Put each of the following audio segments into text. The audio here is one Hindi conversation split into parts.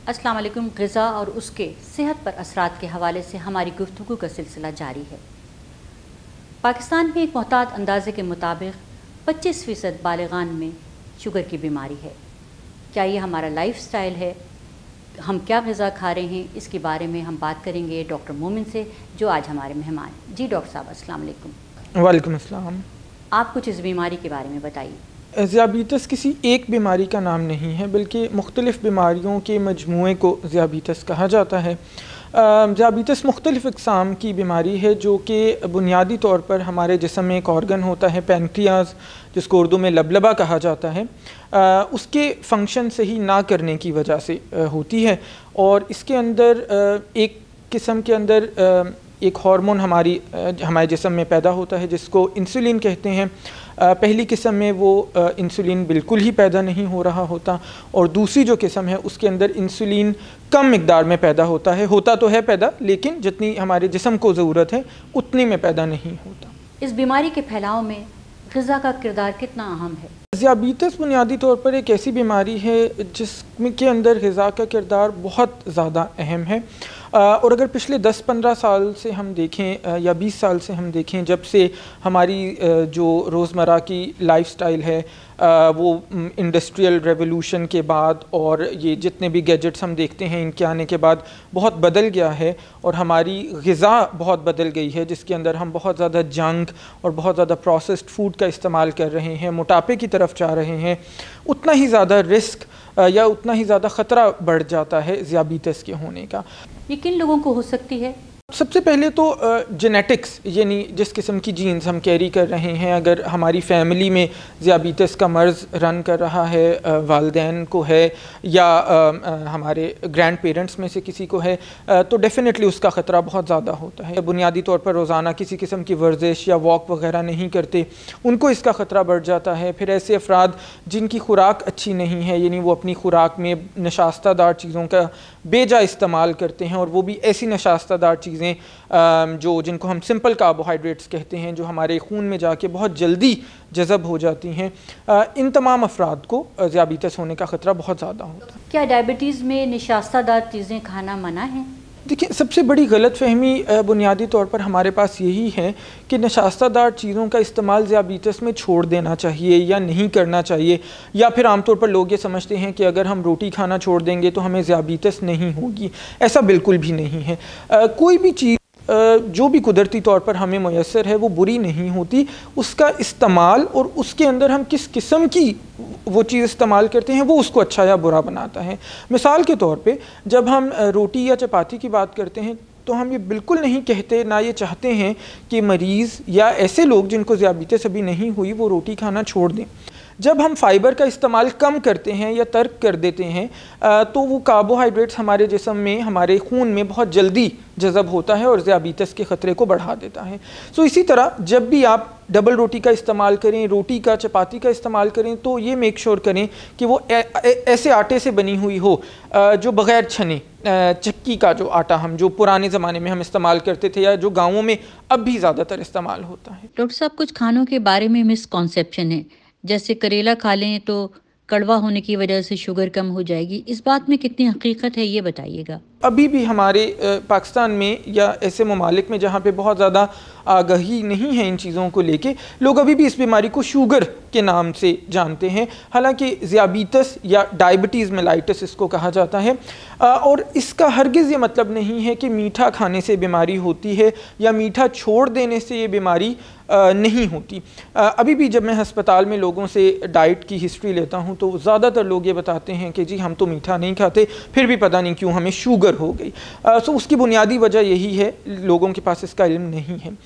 अस्सलाम वालेकुम। ग़िज़ा और उसके सेहत पर असरात के हवाले से हमारी गुफ्तगू का सिलसिला जारी है। पाकिस्तान में एक मोहतात अंदाज़े के मुताबिक 25% बालिगान में शुगर की बीमारी है। क्या ये हमारा लाइफ स्टाइल है? हम क्या ग़िज़ा खा रहे हैं, इसके बारे में हम बात करेंगे डॉक्टर मोमिन से, जो आज हमारे मेहमान हैं। जी डॉक्टर साहब, अस्सलाम वालेकुम। वालेकुम अस्सलाम। आप कुछ इस बीमारी के बारे में बताइए। ज़ियाबीतस किसी एक बीमारी का नाम नहीं है, बल्कि मुख्तलिफ़ बीमारियों के मजमूए को ज़ियाबीतस कहा जाता है। ज़ियाबीतस मुख्तलिफ़ अक़साम की बीमारी है, जो कि बुनियादी तौर पर हमारे जिस्म में एक ऑर्गन होता है पैनक्रियाज़, जिसको उर्दू में लबलबा कहा जाता है, उसके फंक्शन सही ना करने की वजह से होती है। और इसके अंदर एक किस्म के अंदर एक हार्मोन हमारे जिस्म में पैदा होता है, जिसको इंसुलिन कहते हैं। पहली किस्म में वो इंसुलिन बिल्कुल ही पैदा नहीं हो रहा होता, और दूसरी जो किस्म है उसके अंदर इंसुलिन कम मिकदार में पैदा होता तो है पैदा, लेकिन जितनी हमारे जिस्म को ज़रूरत है उतनी में पैदा नहीं होता। इस बीमारी के फैलाव में ग़िज़ा का किरदार कितना अहम है? ज़ियाबीतस बुनियादी तौर पर एक ऐसी बीमारी है जिसके अंदर ग़िज़ा का किरदार बहुत ज़्यादा अहम है। और अगर पिछले 10-15 साल से हम देखें या 20 साल से हम देखें, जब से हमारी जो रोज़मर्रा की लाइफस्टाइल है वो इंडस्ट्रियल रेवोल्यूशन के बाद और ये जितने भी गैजेट्स हम देखते हैं इनके आने के बाद बहुत बदल गया है, और हमारी ग़िज़ा बहुत बदल गई है, जिसके अंदर हम बहुत ज़्यादा जंक और बहुत ज़्यादा प्रोसेस्ड फूड का इस्तेमाल कर रहे हैं, मोटापे की तरफ जा रहे हैं। उतना ही ज़्यादा रिस्क या उतना ही ज़्यादा ख़तरा बढ़ जाता है ज़ियाबीतस के होने का। ये किन लोगों को हो सकती है? सबसे पहले तो जेनेटिक्स, यानी जिस किस्म की जीन्स हम कैरी कर रहे हैं, अगर हमारी फैमिली में ज़ियाबीतस का मर्ज़ रन कर रहा है, वालिदैन को है या हमारे ग्रैंड पेरेंट्स में से किसी को है, तो डेफ़िनेटली उसका ख़तरा बहुत ज़्यादा होता है। बुनियादी तौर पर रोज़ाना किसी किस्म की वर्जिश या वॉक वगैरह नहीं करते, उनको इसका ख़तरा बढ़ जाता है। फिर ऐसे अफराद जिनकी खुराक अच्छी नहीं है, यानी वो अपनी खुराक में नशास्तादार चीज़ों का बेजा इस्तेमाल करते हैं, और वो भी ऐसी नशास्तादार चीज़ें जिनको हम सिंपल कार्बोहाइड्रेट्स कहते हैं, जो हमारे खून में जाके बहुत जल्दी जज़ब हो जाती हैं, इन तमाम अफराद को ज़ियाबीतस होने का ख़तरा बहुत ज़्यादा होता है। क्या डायबिटीज़ में नशास्तादार चीज़ें खाना मना है? देखिए, सबसे बड़ी गलतफ़हमी बुनियादी तौर पर हमारे पास यही है कि नशास्तादार चीज़ों का इस्तेमाल ज़ियाबीतस में छोड़ देना चाहिए या नहीं करना चाहिए, या फिर आमतौर पर लोग ये समझते हैं कि अगर हम रोटी खाना छोड़ देंगे तो हमें ज़ियाबीतस नहीं होगी। ऐसा बिल्कुल भी नहीं है। कोई भी चीज़ जो भी कुदरती तौर पर हमें मुयस्सर है वो बुरी नहीं होती। उसका इस्तेमाल और उसके अंदर हम किस किस्म की वो चीज़ इस्तेमाल करते हैं वो उसको अच्छा या बुरा बनाता है। मिसाल के तौर पे जब हम रोटी या चपाती की बात करते हैं तो हम ये बिल्कुल नहीं कहते, ना ये चाहते हैं कि मरीज़ या ऐसे लोग जिनको ज़ियाबीतस अभी नहीं हुई वो रोटी खाना छोड़ दें। जब हम फ़ाइबर का इस्तेमाल कम करते हैं या तर्क कर देते हैं तो वो कार्बोहाइड्रेट्स हमारे जिस्म में, हमारे खून में बहुत जल्दी जज़ब होता है और ज़ियाबीतस के ख़तरे को बढ़ा देता है। सो इसी तरह जब भी आप डबल रोटी का इस्तेमाल करें, रोटी का, चपाती का इस्तेमाल करें, तो ये मेक श्योर करें कि वो ऐसे आटे से बनी हुई हो जो बग़ैर छने, चक्की का जो आटा हम जो पुराने ज़माने में हम इस्तेमाल करते थे या जो गाँवों में अब भी ज़्यादातर इस्तेमाल होता है। डॉक्टर साहब, कुछ खानों के बारे में मिसकॉन्सेप्शन है, जैसे करेला खा लें तो कड़वा होने की वजह से शुगर कम हो जाएगी। इस बात में कितनी हकीकत है, ये बताइएगा। अभी भी हमारे पाकिस्तान में या ऐसे ममालिक में जहाँ पे बहुत ज़्यादा आगाही नहीं है इन चीज़ों को लेके, लोग अभी भी इस बीमारी को शुगर के नाम से जानते हैं। हालांकि ज़ियाबीतस या डायबिटीज़ मेलाइटिस इसको कहा जाता है, और इसका हरगिज़ ये मतलब नहीं है कि मीठा खाने से बीमारी होती है या मीठा छोड़ देने से ये बीमारी नहीं होती। अभी भी जब मैं हस्पताल में लोगों से डाइट की हिस्ट्री लेता हूँ तो ज़्यादातर लोग ये बताते हैं कि जी हम तो मीठा नहीं खाते, फिर भी पता नहीं क्यों हमें शुगर हो गई। सो उसकी बुनियादी वजह यही है, लोगों के पास इसका इल्म नहीं है।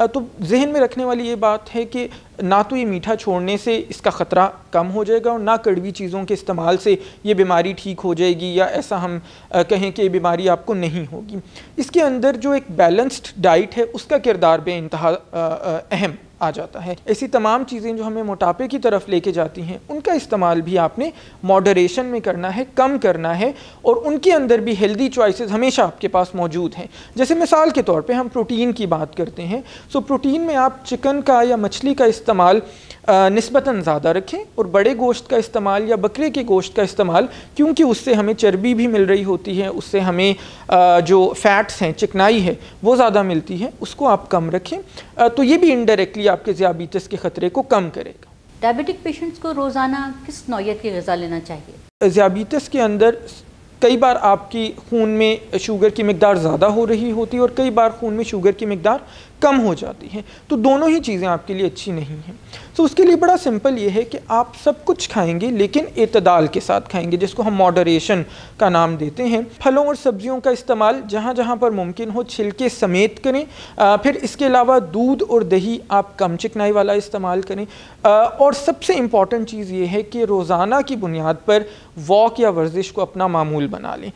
तो जहन में रखने वाली ये बात है कि ना तो ये मीठा छोड़ने से इसका ख़तरा कम हो जाएगा और ना कड़वी चीज़ों के इस्तेमाल से ये बीमारी ठीक हो जाएगी, या ऐसा हम कहें कि ये बीमारी आपको नहीं होगी। इसके अंदर जो एक बैलेंस्ड डाइट है उसका किरदार बेइंतहा अहम आ जाता है। ऐसी तमाम चीज़ें जो हमें मोटापे की तरफ लेके जाती हैं उनका इस्तेमाल भी आपने मॉडरेशन में करना है, कम करना है, और उनके अंदर भी हेल्दी चॉइसेस हमेशा आपके पास मौजूद हैं। जैसे मिसाल के तौर पे हम प्रोटीन की बात करते हैं सो प्रोटीन में आप चिकन का या मछली का इस्तेमाल निस्बतन ज़्यादा रखें और बड़े गोश्त का इस्तेमाल या बकरे के गोश्त का इस्तेमाल, क्योंकि उससे हमें चर्बी भी मिल रही होती है, उससे हमें जो फ़ैट्स हैं, चिकनाई है, वो ज़्यादा मिलती है, उसको आप कम रखें। तो ये भी इनडायरेक्टली आपके ज़ियाबीतस के ख़तरे को कम करेगा। डायबिटिक पेशेंट्स को रोज़ाना किस नौइयत की ग़िज़ा लेना चाहिए? ज़ियाबीतस के अंदर कई बार आपकी खून में शुगर की मिकदार ज़्यादा हो रही होती है और कई बार खून में शुगर की मिकदार कम हो जाती है, तो दोनों ही चीज़ें आपके लिए अच्छी नहीं हैं। तो उसके लिए बड़ा सिंपल ये है कि आप सब कुछ खाएंगे लेकिन एतदाल के साथ खाएंगे, जिसको हम मॉडरेशन का नाम देते हैं। फलों और सब्जियों का इस्तेमाल जहाँ जहाँ पर मुमकिन हो छिलके समेत करें। फिर इसके अलावा दूध और दही आप कम चिकनाई वाला इस्तेमाल करें। और सबसे इम्पॉर्टेंट चीज़ ये है कि रोज़ाना की बुनियाद पर वॉक या वर्जिश को अपना मामूल बना लें।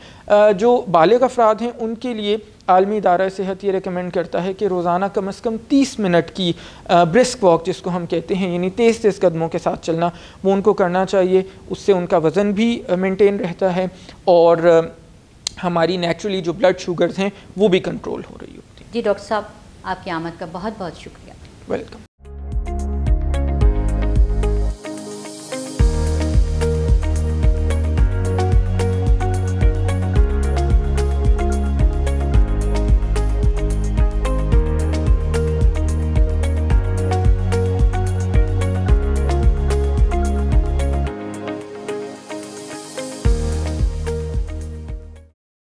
जो बालिग अफराद हैं उनके लिए आलमी इदारा सेहत ये रिकमेंड करता है कि रोज़ाना कम से कम 30 मिनट की ब्रिस्क वॉक, जिसको हम कहते हैं, यानी तेज़ तेज़ कदमों के साथ चलना, वो उनको करना चाहिए। उससे उनका वज़न भी मेंटेन रहता है और हमारी नेचुरली जो ब्लड शुगर्स हैं वो भी कंट्रोल हो रही होती है। जी डॉक्टर साहब, आपकी आमद का बहुत बहुत शुक्रिया। वेलकम।